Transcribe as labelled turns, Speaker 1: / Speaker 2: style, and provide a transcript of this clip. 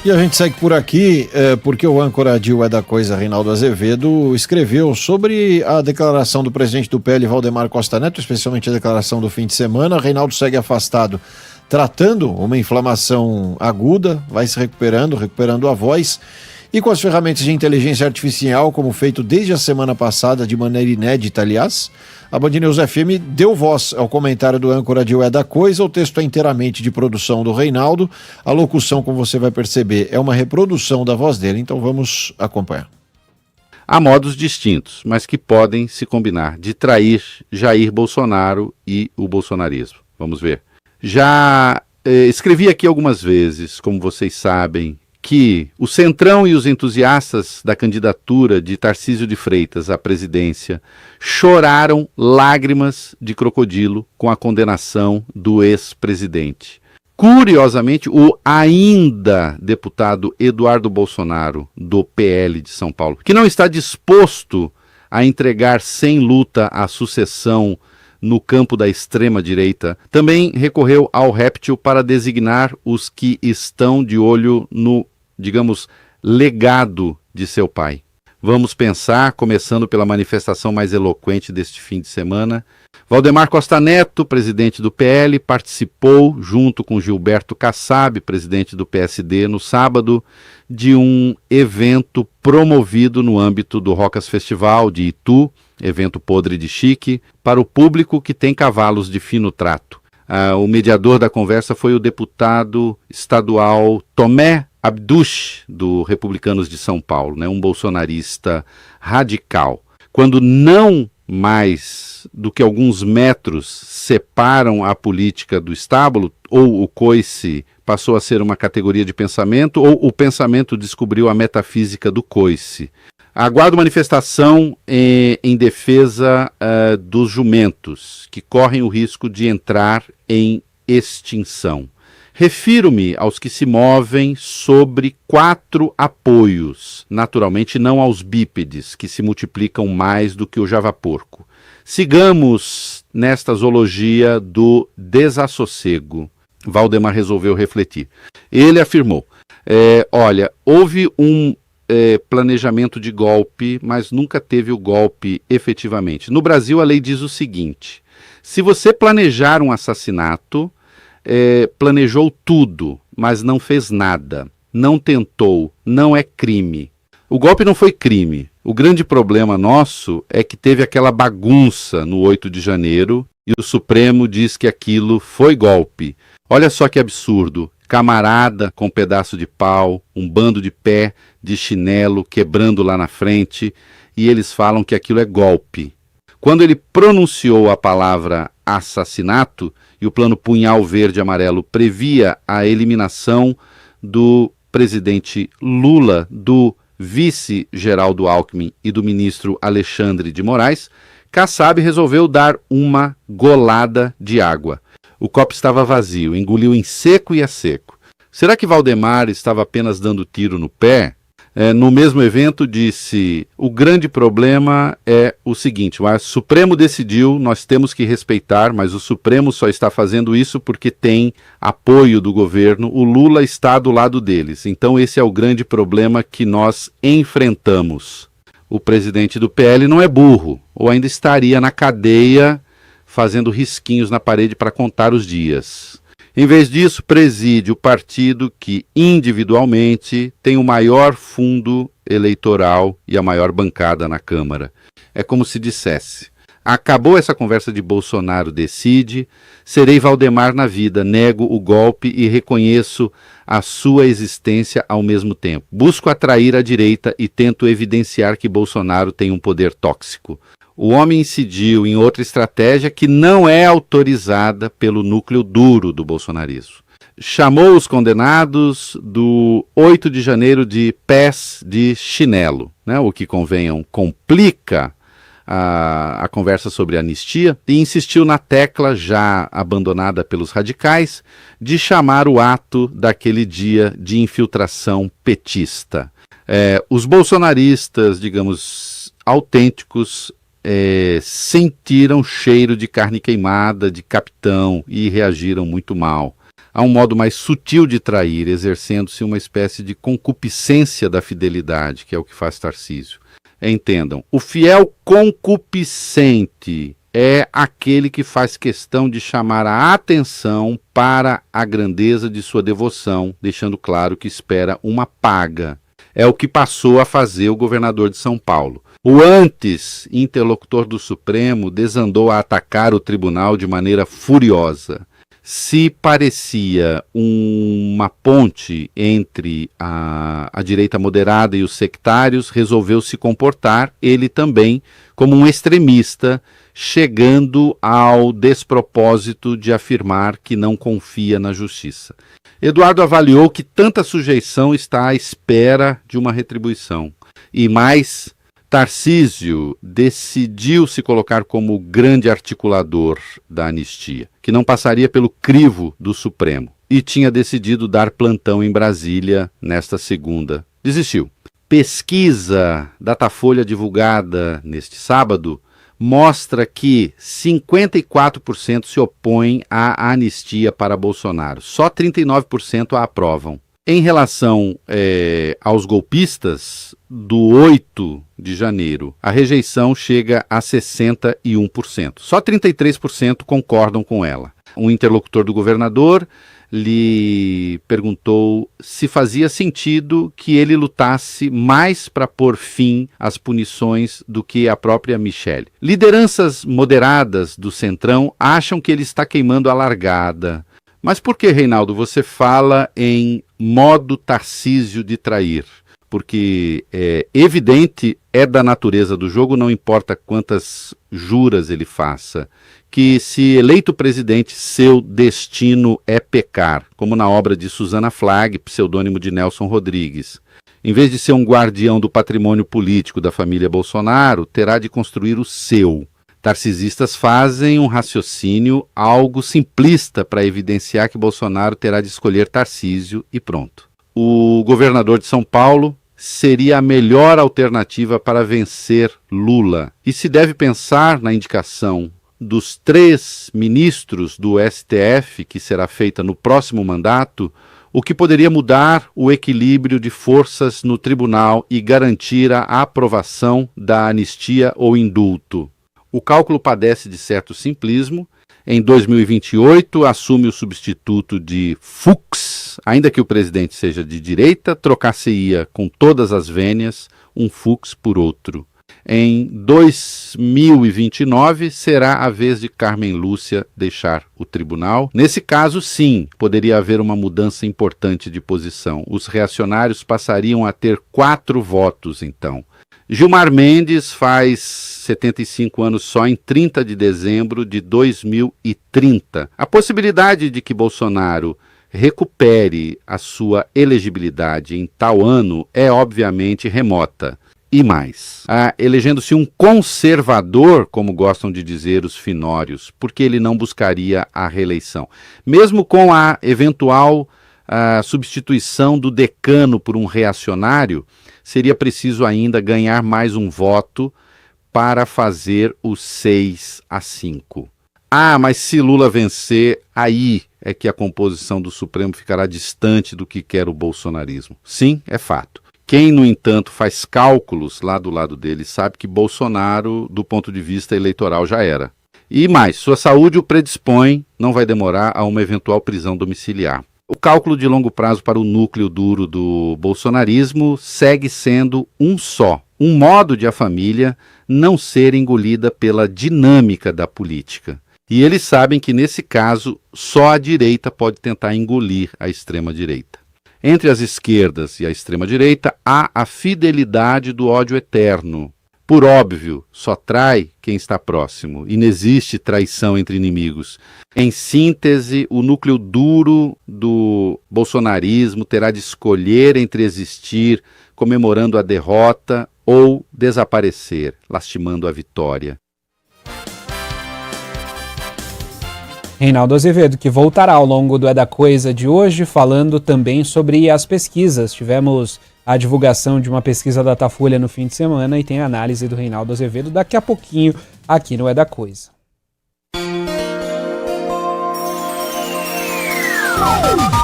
Speaker 1: E a gente segue por aqui, porque o âncora de Ué da Coisa, Reinaldo Azevedo, escreveu sobre a declaração do presidente do PL, Valdemar Costa Neto, especialmente a declaração do fim de semana. Reinaldo segue afastado, tratando uma inflamação aguda, vai se recuperando a voz. E com as ferramentas de inteligência artificial, como feito desde a semana passada, de maneira inédita, aliás, a Band News FM deu voz ao comentário do âncora de Ué da Coisa. O texto é inteiramente de produção do Reinaldo. A locução, como você vai perceber, é uma reprodução da voz dele, então vamos acompanhar.
Speaker 2: Há modos distintos, mas que podem se combinar, de trair Jair Bolsonaro e o bolsonarismo. Vamos ver. Já escrevi aqui algumas vezes, como vocês sabem, que o Centrão e os entusiastas da candidatura de Tarcísio de Freitas à presidência choraram lágrimas de crocodilo com a condenação do ex-presidente. Curiosamente, o ainda deputado Eduardo Bolsonaro, do PL de São Paulo, que não está disposto a entregar sem luta a sucessão no campo da extrema-direita, também recorreu ao réptil para designar os que estão de olho no, digamos, legado de seu pai. Vamos pensar, começando pela manifestação mais eloquente deste fim de semana. Valdemar Costa Neto, presidente do PL, participou, junto com Gilberto Kassab, presidente do PSD, no sábado, de um evento promovido no âmbito do Rocas Festival de Itu, evento podre de chique, para o público que tem cavalos de fino trato. O mediador da conversa foi o deputado estadual Tomé Abduch, do Republicanos de São Paulo, um bolsonarista radical. Quando não mais do que alguns metros separam a política do estábulo, ou o coice passou a ser uma categoria de pensamento, ou o pensamento descobriu a metafísica do coice. Aguardo manifestação em defesa dos jumentos, que correm o risco de entrar em extinção. Refiro-me aos que se movem sobre 4 apoios, naturalmente não aos bípedes, que se multiplicam mais do que o javaporco. Sigamos nesta zoologia do desassossego. Valdemar resolveu refletir. Ele afirmou, olha, houve um planejamento de golpe, mas nunca teve o golpe efetivamente. No Brasil, a lei diz o seguinte, se você planejar um assassinato, planejou tudo, mas não fez nada, não tentou, não é crime. O golpe não foi crime. O grande problema nosso é que teve aquela bagunça no 8 de janeiro e o Supremo diz que aquilo foi golpe. Olha só que absurdo. Camarada com um pedaço de pau, um bando de pé, de chinelo, quebrando lá na frente, e eles falam que aquilo é golpe. Quando ele pronunciou a palavra assassinato, e o plano Punhal Verde e Amarelo previa a eliminação do presidente Lula, do vice-Geraldo Alckmin e do ministro Alexandre de Moraes, Kassab resolveu dar uma golada de água. O copo estava vazio, engoliu em seco e a seco. Será que Valdemar estava apenas dando tiro no pé? No mesmo evento disse, o grande problema é o seguinte, o Supremo decidiu, nós temos que respeitar, mas o Supremo só está fazendo isso porque tem apoio do governo, o Lula está do lado deles. Então esse é o grande problema que nós enfrentamos. O presidente do PL não é burro, ou ainda estaria na cadeia fazendo risquinhos na parede para contar os dias. Em vez disso, preside o partido que, individualmente, tem o maior fundo eleitoral e a maior bancada na Câmara. É como se dissesse, acabou essa conversa de Bolsonaro decide, serei Valdemar na vida, nego o golpe e reconheço a sua existência ao mesmo tempo. Busco atrair a direita e tento evidenciar que Bolsonaro tem um poder tóxico. O homem incidiu em outra estratégia que não é autorizada pelo núcleo duro do bolsonarismo. Chamou os condenados do 8 de janeiro de pés de chinelo, o que, convenham, complica a conversa sobre anistia, e insistiu na tecla, já abandonada pelos radicais, de chamar o ato daquele dia de infiltração petista. Os bolsonaristas, digamos, autênticos, sentiram cheiro de carne queimada, de capitão, e reagiram muito mal. Há um modo mais sutil de trair, exercendo-se uma espécie de concupiscência da fidelidade, que é o que faz Tarcísio. Entendam, o fiel concupiscente é aquele que faz questão de chamar a atenção para a grandeza de sua devoção, deixando claro que espera uma paga. É o que passou a fazer o governador de São Paulo. O antes interlocutor do Supremo desandou a atacar o tribunal de maneira furiosa. Se parecia uma ponte entre a direita moderada e os sectários, resolveu se comportar, ele também, como um extremista, chegando ao despropósito de afirmar que não confia na justiça. Eduardo avaliou que tanta sujeição está à espera de uma retribuição. E mais, Tarcísio decidiu se colocar como o grande articulador da anistia, que não passaria pelo crivo do Supremo, e tinha decidido dar plantão em Brasília nesta segunda. Desistiu. Pesquisa Datafolha divulgada neste sábado mostra que 54% se opõem à anistia para Bolsonaro. Só 39% a aprovam. Em relação aos golpistas, do 8 de janeiro, a rejeição chega a 61%. Só 33% concordam com ela. Um interlocutor do governador lhe perguntou se fazia sentido que ele lutasse mais para pôr fim às punições do que a própria Michelle. Lideranças moderadas do Centrão acham que ele está queimando a largada. Mas por que, Reinaldo, você fala em modo Tarcísio de trair? Porque é evidente, é da natureza do jogo, não importa quantas juras ele faça, que se eleito presidente, seu destino é pecar, como na obra de Susana Flagg, pseudônimo de Nelson Rodrigues. Em vez de ser um guardião do patrimônio político da família Bolsonaro, terá de construir o seu. Tarcisistas fazem um raciocínio algo simplista para evidenciar que Bolsonaro terá de escolher Tarcísio e pronto. O governador de São Paulo seria a melhor alternativa para vencer Lula. E se deve pensar na indicação dos 3 ministros do STF, que será feita no próximo mandato, o que poderia mudar o equilíbrio de forças no tribunal e garantir a aprovação da anistia ou indulto. O cálculo padece de certo simplismo. Em 2028, assume o substituto de Fux, ainda que o presidente seja de direita, trocar-se-ia com todas as vênias um Fux por outro. Em 2029, será a vez de Carmen Lúcia deixar o tribunal. Nesse caso, sim, poderia haver uma mudança importante de posição. Os reacionários passariam a ter 4 votos, então. Gilmar Mendes faz 75 anos só em 30 de dezembro de 2030. A possibilidade de que Bolsonaro recupere a sua elegibilidade em tal ano é obviamente remota. E mais, elegendo-se um conservador, como gostam de dizer os finórios, porque ele não buscaria a reeleição. Mesmo com a eventual substituição do decano por um reacionário, seria preciso ainda ganhar mais um voto para fazer o 6-5. Mas se Lula vencer, aí é que a composição do Supremo ficará distante do que quer o bolsonarismo. Sim, é fato. Quem, no entanto, faz cálculos lá do lado dele sabe que Bolsonaro, do ponto de vista eleitoral, já era. E mais, sua saúde o predispõe, não vai demorar, a uma eventual prisão domiciliar. O cálculo de longo prazo para o núcleo duro do bolsonarismo segue sendo um só, um modo de a família não ser engolida pela dinâmica da política. E eles sabem que, nesse caso, só a direita pode tentar engolir a extrema-direita. Entre as esquerdas e a extrema-direita, há a fidelidade do ódio eterno. Por óbvio, só trai quem está próximo. Inexiste traição entre inimigos. Em síntese, o núcleo duro do bolsonarismo terá de escolher entre existir comemorando a derrota ou desaparecer, lastimando a vitória.
Speaker 3: Reinaldo Azevedo, que voltará ao longo do É da Coisa de hoje, falando também sobre as pesquisas. Tivemos a divulgação de uma pesquisa da Datafolha no fim de semana e tem a análise do Reinaldo Azevedo daqui a pouquinho aqui no É da Coisa.
Speaker 4: Brasil!